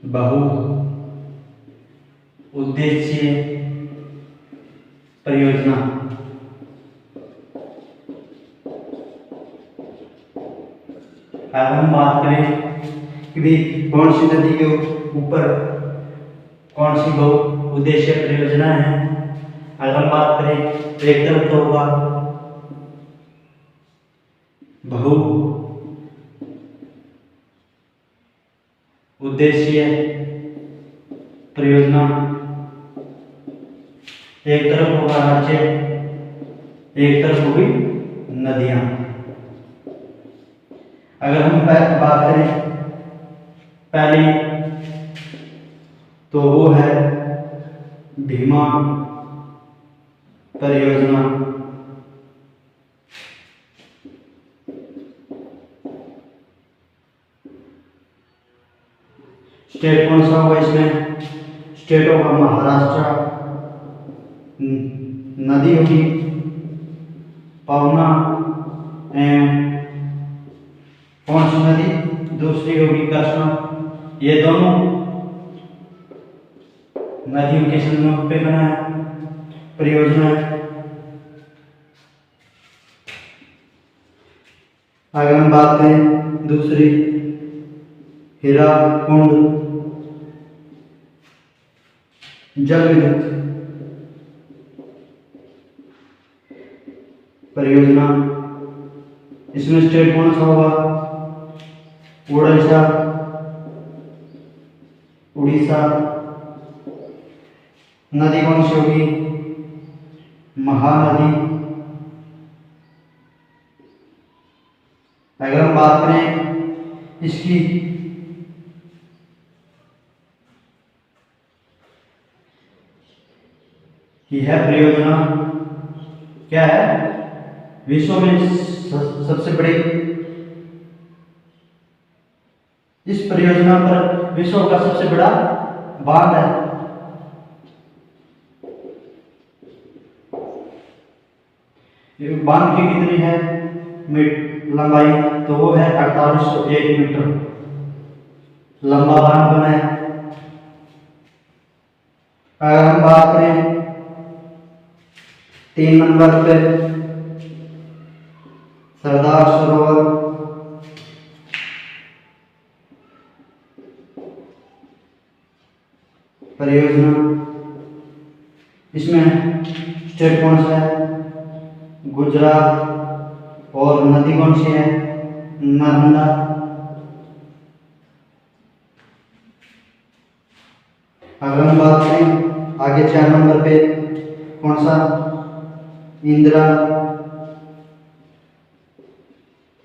बहु उद्देश्यीय परियोजना। अगर हम बात करें कि भी कौन सी नदी के ऊपर कौन सी बहु उद्देश्य परियोजना है, अगर हम बात करें तो एक तरफ तो होगा बहु उद्देश्यीय परियोजना, एक तरफ होगा राज्य, एक तरफ होगी नदियां। अगर हम बात करें पहली तो वो है भीमा परियोजना। स्टेट कौन सा होगा इसमें? स्टेट होगा महाराष्ट्र। नदी होगी पवना एवं कौन सी नदी? दूसरी होगी कृष्णा। ये दोनों नदियों के संगम पे बना है परियोजना है। अगर हम बात करें दूसरी हीराकुंड जल विद्युत परियोजना, इसमें स्टेट कौन सा होगा? उड़ीसा। उड़ीसा। नदी कौन सी होगी? महानदी। अगर हम बात करें इसकी यह परियोजना क्या है? विश्व में सबसे बड़ी, इस परियोजना पर विश्व का सबसे बड़ा बांध है। बांध की कितनी है लंबाई? तो वो है 4801 मीटर लंबा बांध बना है। अगर हम बात करें 3 नंबर पे सरदार सरोवर परियोजना, इसमें स्टेट कौन सा है? गुजरात। और नदी कौन सी है? नर्मदा। अगर हम बात करें आगे 4 नंबर पे कौन सा? इंदिरा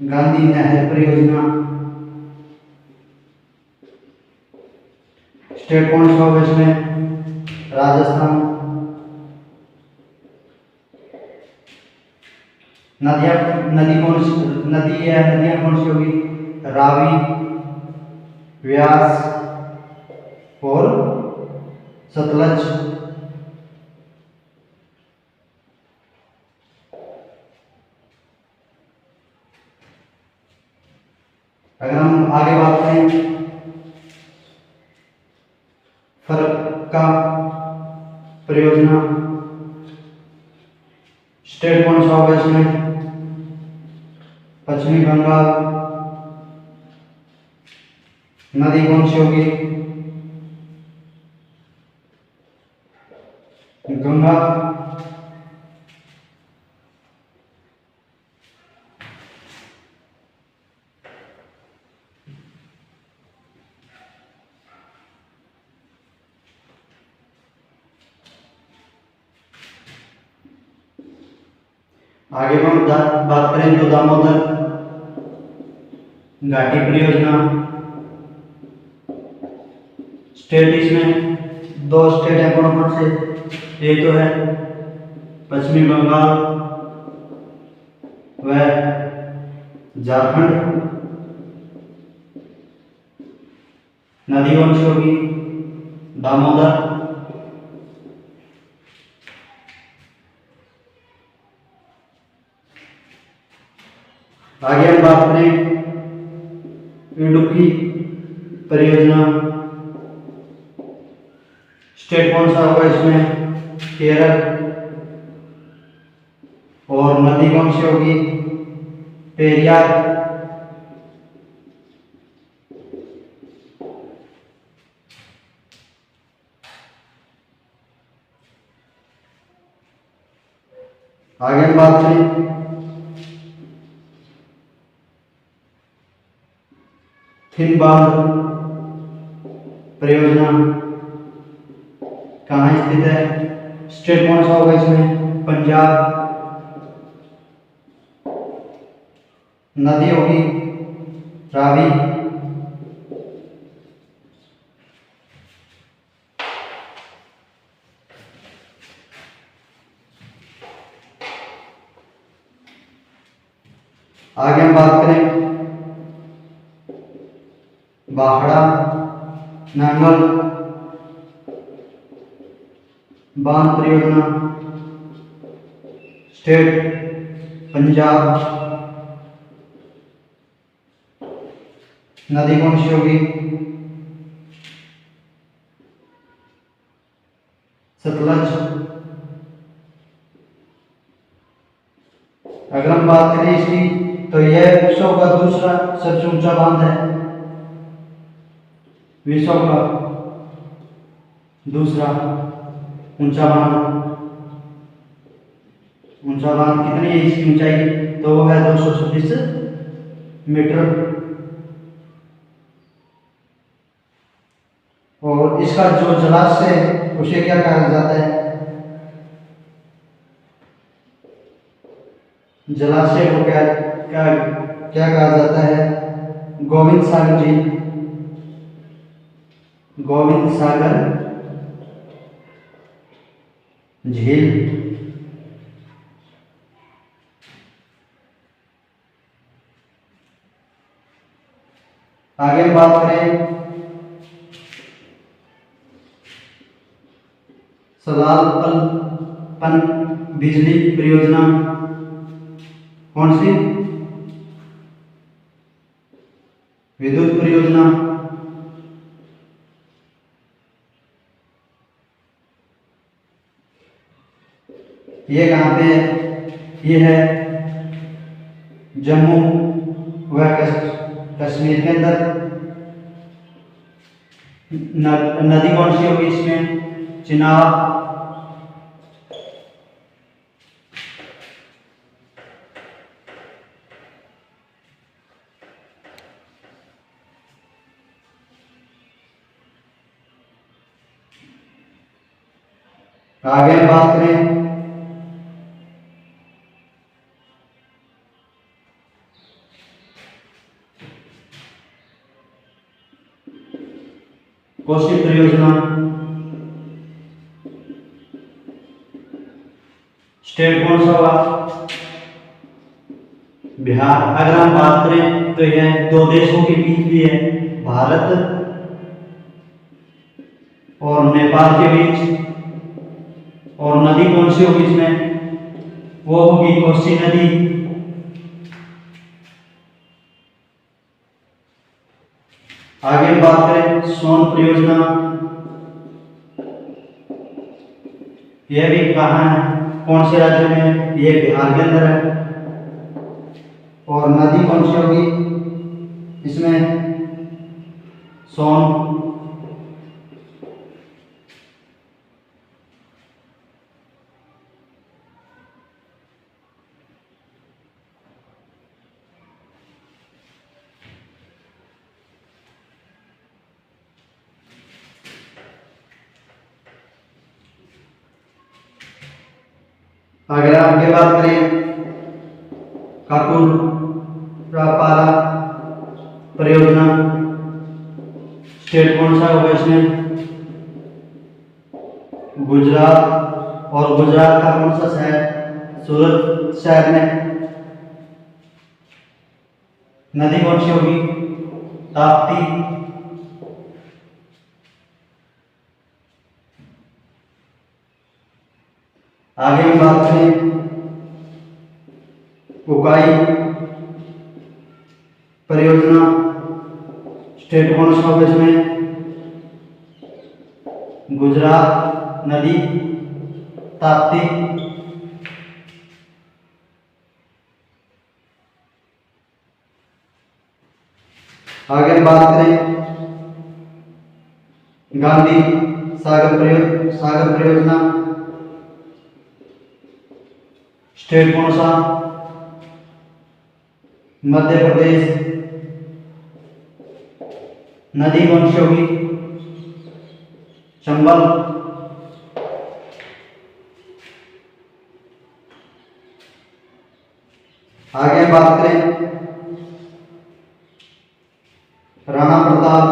गांधी नहर परियोजना। स्टेट कौन सा होगा इसमें? राजस्थान। नदियां कौन सी होगी? रावी, व्यास और सतलज। अगर हम आगे बात करें फरक्का परियोजना, स्टेट कौन सा होगा इसमें? पश्चिमी बंगाल। नदी कौन सी होगी? गंगा। आगे हम बात करें तो दामोदर घाटी परियोजना। स्टेट इसमें 2 स्टेट है, कौन कौन से? एक तो है पश्चिमी बंगाल व झारखंड। नदी कौन सी होगी? दामोदर। आगे हम बात करें इडुक्की परियोजना, स्टेट कौन सा होगा इसमें? केरल। और नदी कौन सी होगी? पेरियार। आगे हम बात करें थिन बांध परियोजना कहाँ स्थित है? स्टेट कौन सा होगा इसमें? पंजाब। नदी होगी रावी। आगे हम बात करें बाखड़ा नांगल बांध परियोजना, स्टेट पंजाब। नदी कौन सी होगी? सतलज। अगर हम बात करें इसकी तो यह विश्व का दूसरा सबसे ऊंचा बांध है। विश्व का दूसरा ऊंचा बांध। ऊंचा बांध कितनी है इसकी ऊंचाई? तो वो है 226 मीटर। और इसका जो जलाशय है उसे क्या कहा जाता है? जलाशय को क्या क्या क्या कहा जाता है? गोविंद सागर झील। गोविंद सागर झील। आगे हम बात करें सलाल पन बिजली परियोजना कौन सी? विद्युत परियोजना। ये कहाँ पे है? ये है जम्मू व कश्मीर के अंदर। नदी कौन सी होगी इसमें? चिनाब। आगे हम बात करें कोसी परियोजना, स्टेट कौन सा होगा? बिहार। अगर हम बात करें तो यह दो देशों के बीच भी है, भारत और नेपाल के बीच। और नदी कौन सी होगी इसमें? वो होगी कोसी नदी। आगे हम बात करें सोन परियोजना, यह भी कहाँ है? कौन से राज्य में? यह बिहार के अंदर है। और नदी कौन सी होगी इसमें? सोन। अगर आगे बात करें काकुरपारा परियोजना, स्टेट कौन सा होगा इसमें? गुजरात। और गुजरात का कौन सा शहर? सूरत शहर में। नदी कौन सी होगी? ताप्ती। आगे हम बात करें उकाई परियोजना, स्टेट कौन सा होगा इसमें? गुजरात नदी, ताप्ती, आगे बात करें गांधी सागर परियोजना, स्टेट कौन सा? मध्य प्रदेश। नदी कौन सी होगी? चंबल। आगे बात करें राणा प्रताप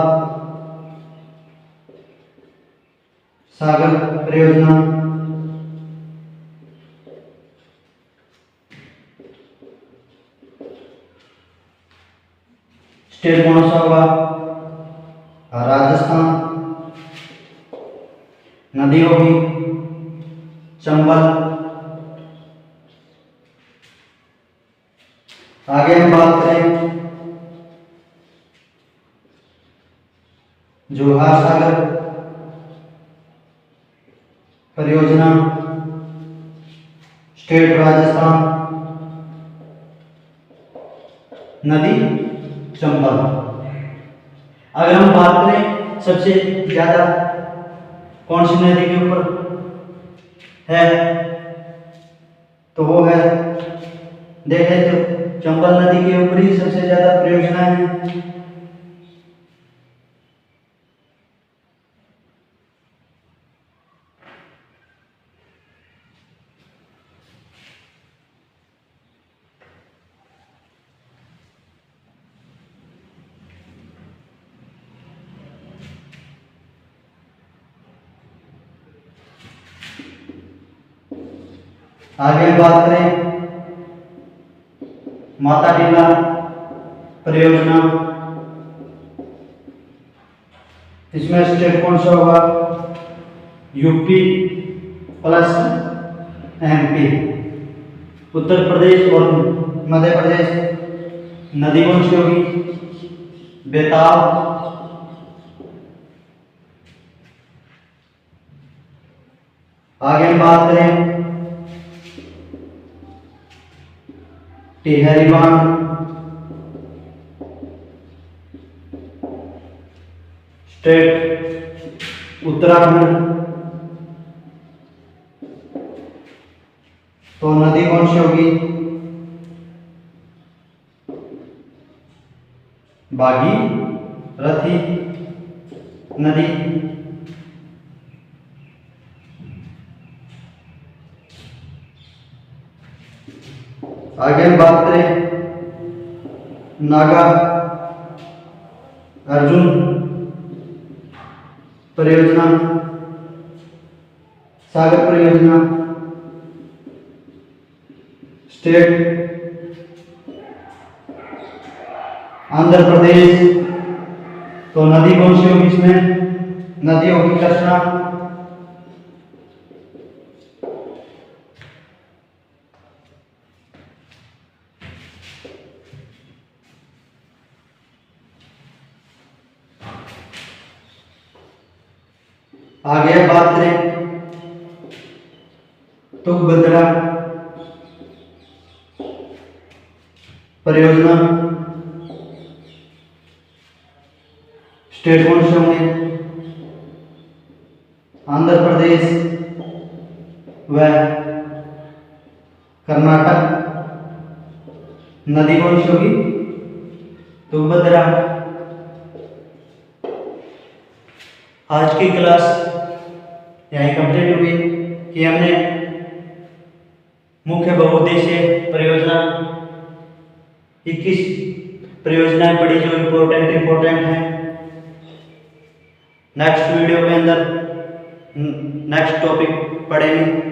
सागर परियोजना, स्टेट कौन सा होगा? राजस्थान। नदी होगी चंबल। आगे हम बात करें जोहार सागर परियोजना, स्टेट राजस्थान, नदी चंबल। अगर हम बात करें सबसे ज्यादा कौन सी नदी के ऊपर है, तो वो है, देखें तो चंबल नदी के ऊपर ही सबसे ज्यादा परियोजना है। आगे बात करें माता टीला परियोजना, इसमें स्टेट कौन सा होगा? UP plus MP. Uttar Pradesh और मध्य प्रदेश। नदी कौन सी होगी? बेताब। आगे हम बात करें टिहरी बांध, स्टेट उत्तराखंड। तो नदी कौन सी होगी? भागीरथी नदी। आगे हम बात करें नागा अर्जुन परियोजना, सागर परियोजना, स्टेट आंध्र प्रदेश। तो नदी कौन सी होगी इसमें? नदी होगी कृष्णा। आगे बात करें तुंगभद्रा परियोजना, स्टेट कौन से होंगे? आंध्र प्रदेश व कर्नाटक। नदी कौन सी होगी? तुंगभद्रा। आज की क्लास यहीं कंप्लीट हुई कि हमने मुख्य बहुउद्देशीय परियोजना 21 परियोजनाएं पढ़ी जो इम्पोर्टेंट हैं। नेक्स्ट वीडियो के अंदर नेक्स्ट टॉपिक पढ़ेंगे।